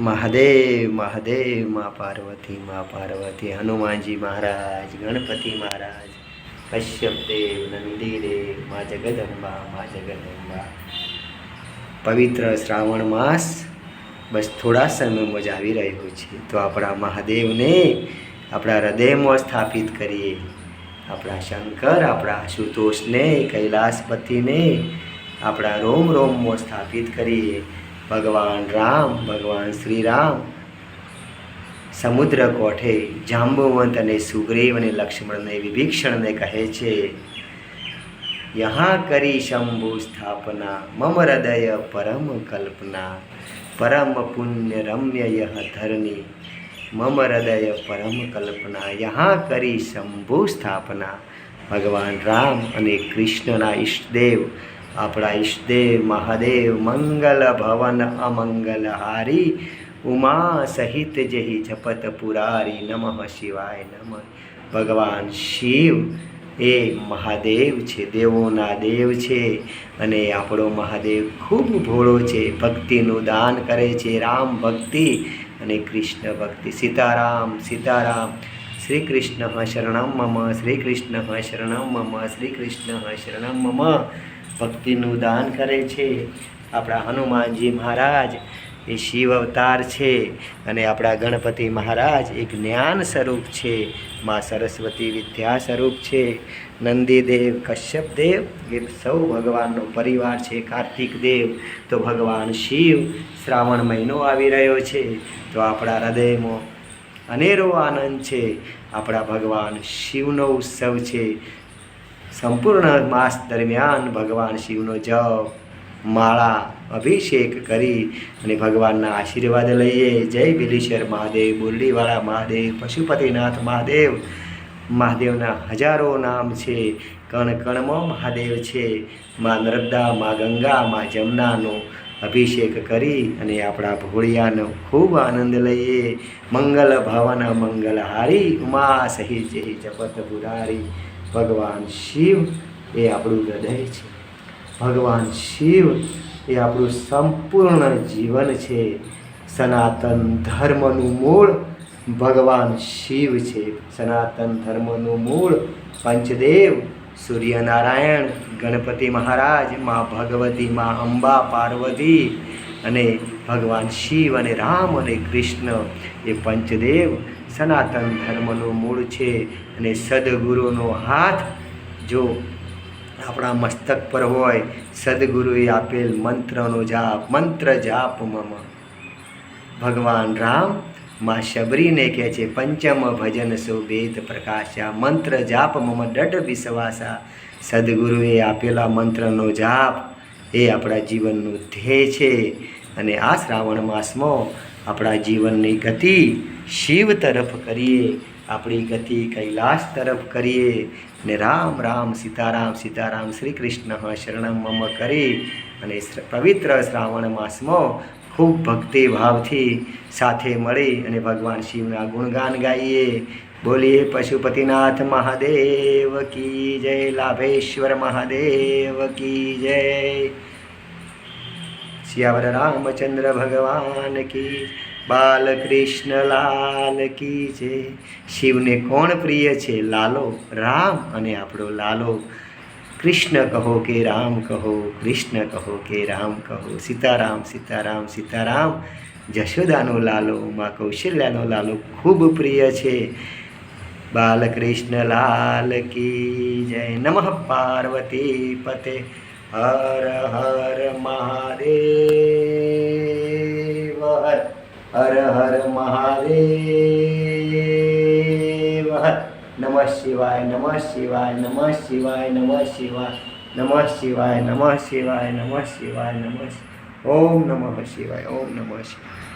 મહાદેવ મહાદેવ માં પાર્વતી હનુમાનજી મહારાજ, ગણપતિ મહારાજ, કશ્યપ દેવ, નંદી દેવ, મા જગદંબા. પવિત્ર શ્રાવણ માસ બસ થોડા સમયમાં જ આવી રહ્યો છે, તો આપણા મહાદેવને આપણા હૃદયમાં સ્થાપિત કરીએ. આપણા શંકર, આપણા આશુતોષને, કૈલાસપતિને આપણા રોમ રોમમાં સ્થાપિત કરીએ. ભગવાન રામ, ભગવાન શ્રી રામ સમુદ્ર કોઠે જાંબુવંત અને સુગ્રીવ અને લક્ષ્મણને વિભીષણને કહે છે, યહાં કરી શંભુ સ્થાપના, મમ હૃદય પરમ કલ્પના, પરમ પુણ્ય રમ્ય યહ ધરની, મમ હૃદય પરમ કલ્પના. યહાં કરી શંભુ સ્થાપના. ભગવાન રામ અને કૃષ્ણના ઈષ્ટદેવ, આપણા ઈષ્ટદેવ મહાદેવ, મંગલ ભવન અમંગલ હારી, ઉમા સહિત જહી જપત પુરારી, નમઃ શિવાય નમઃ. ભગવાન શિવ એ મહાદેવ છે, દેવોના દેવ છે, અને આપણો મહાદેવ ખૂબ ભોળો છે. ભક્તિનું દાન કરે છે, રામ ભક્તિ અને કૃષ્ણ ભક્તિ. સીતારામ સીતારામ. શ્રી કૃષ્ણ શરણમ મમ, શ્રી કૃષ્ણ શરણમ મમ, શ્રી કૃષ્ણ શરણમ મમ. ભક્તિનું દાન કરે છે. આપણા હનુમાનજી મહારાજ એ શિવ અવતાર છે, અને આપણા ગણપતિ મહારાજ એક જ્ઞાન સ્વરૂપ છે, મા સરસ્વતી વિદ્યા સ્વરૂપ છે. નંદીદેવ, કશ્યપ દેવ એ સૌ ભગવાનનો પરિવાર છે. કાર્તિક દેવ તો ભગવાન શિવ. શ્રાવણ મહિનો આવી રહ્યો છે, તો આપણા હૃદયમાં અનેરો આનંદ છે. આપણા ભગવાન શિવનો ઉત્સવ છે. સંપૂર્ણ માસ દરમિયાન ભગવાન શિવનો જપ, માળા, અભિષેક કરી અને ભગવાનના આશીર્વાદ લઈએ. જય બિલીશર મહાદેવ, બોરડીવાળા મહાદેવ, પશુપતિનાથ મહાદેવ. મહાદેવના હજારો નામ છે, કણ કણમાં મહાદેવ છે. મા નર્મદા, મા ગંગા, મા જમનાનો અભિષેક કરી અને આપણા ભોળિયાનો ખૂબ આનંદ લઈએ. મંગલ ભવન મંગલહારી, ઉમા સહિત જહી જપત પુરારી. ભગવાન શિવ એ આપણું હૃદય છે. ભગવાન શિવ એ આપણું સંપૂર્ણ જીવન છે. સનાતન ધર્મનું મૂળ ભગવાન શિવ છે. સનાતન ધર્મનું મૂળ પંચદેવ, સૂર્યનારાયણ, ગણપતિ મહારાજ, મા ભગવતી, મા અંબા પાર્વતી અને ભગવાન શિવ અને રામ અને કૃષ્ણ એ પંચદેવ સનાતન ધર્મનું મૂળ છે. અને સદગુરુનો હાથ જો આપણા મસ્તક પર હોય, સદગુરુએ આપેલ મંત્રનો જાપ, મંત્ર જાપ મમ. ભગવાન રામ મા શબરીને કહે છે, પંચમ ભજન સો વેદ પ્રકાશા, મંત્ર જાપ મમ દઢ વિશ્વાસા. સદગુરુએ આપેલા મંત્રનો જાપ એ આપણા જીવનનું ધ્યેય છે. અને આ શ્રાવણ માસમાં આપણા જીવનની ગતિ શિવ તરફ કરીએ, આપણી ગતિ કૈલાસ તરફ કરીએ. ને રામ રામ સીતારામ સીતારામ, શ્રી કૃષ્ણ શરણમ મમ કરી અને પવિત્ર શ્રાવણ માસમાં ખૂબ ભક્તિભાવથી સાથે મળી અને ભગવાન શિવના ગુણગાન ગાઈએ. બોલીએ પશુપતિનાથ મહાદેવ કી જય, લાભેશ્વર મહાદેવ કી જય, સિયાવર રામચંદ્ર ભગવાન કી, બાલકૃષ્ણ લાલ કી જય. શિવને કોણ પ્રિય છે? લાલો, રામ અને આપણો લાલો. કૃષ્ણ કહો કે રામ કહો, કૃષ્ણ કહો કે રામ કહો. સીતારામ સીતારામ સીતારામ. જશોદાનો લાલો, મા કૌશલ્યાનો લાલો ખૂબ પ્રિય છે. બાલકૃષ્ણ લાલ કી જય. નમઃ પાર્વતી પતે, હર હર મહાદેવ, હર હર મહાદેવ, નમઃ શિવાય નમઃ શિવાય નમઃ શિવાય નમઃ શિવાય નમઃ શિવાય નમઃ શિવાય નમઃ શિવાય નમઃ. ઓમ નમઃ શિવાય, ઓમ નમઃ શિવાય.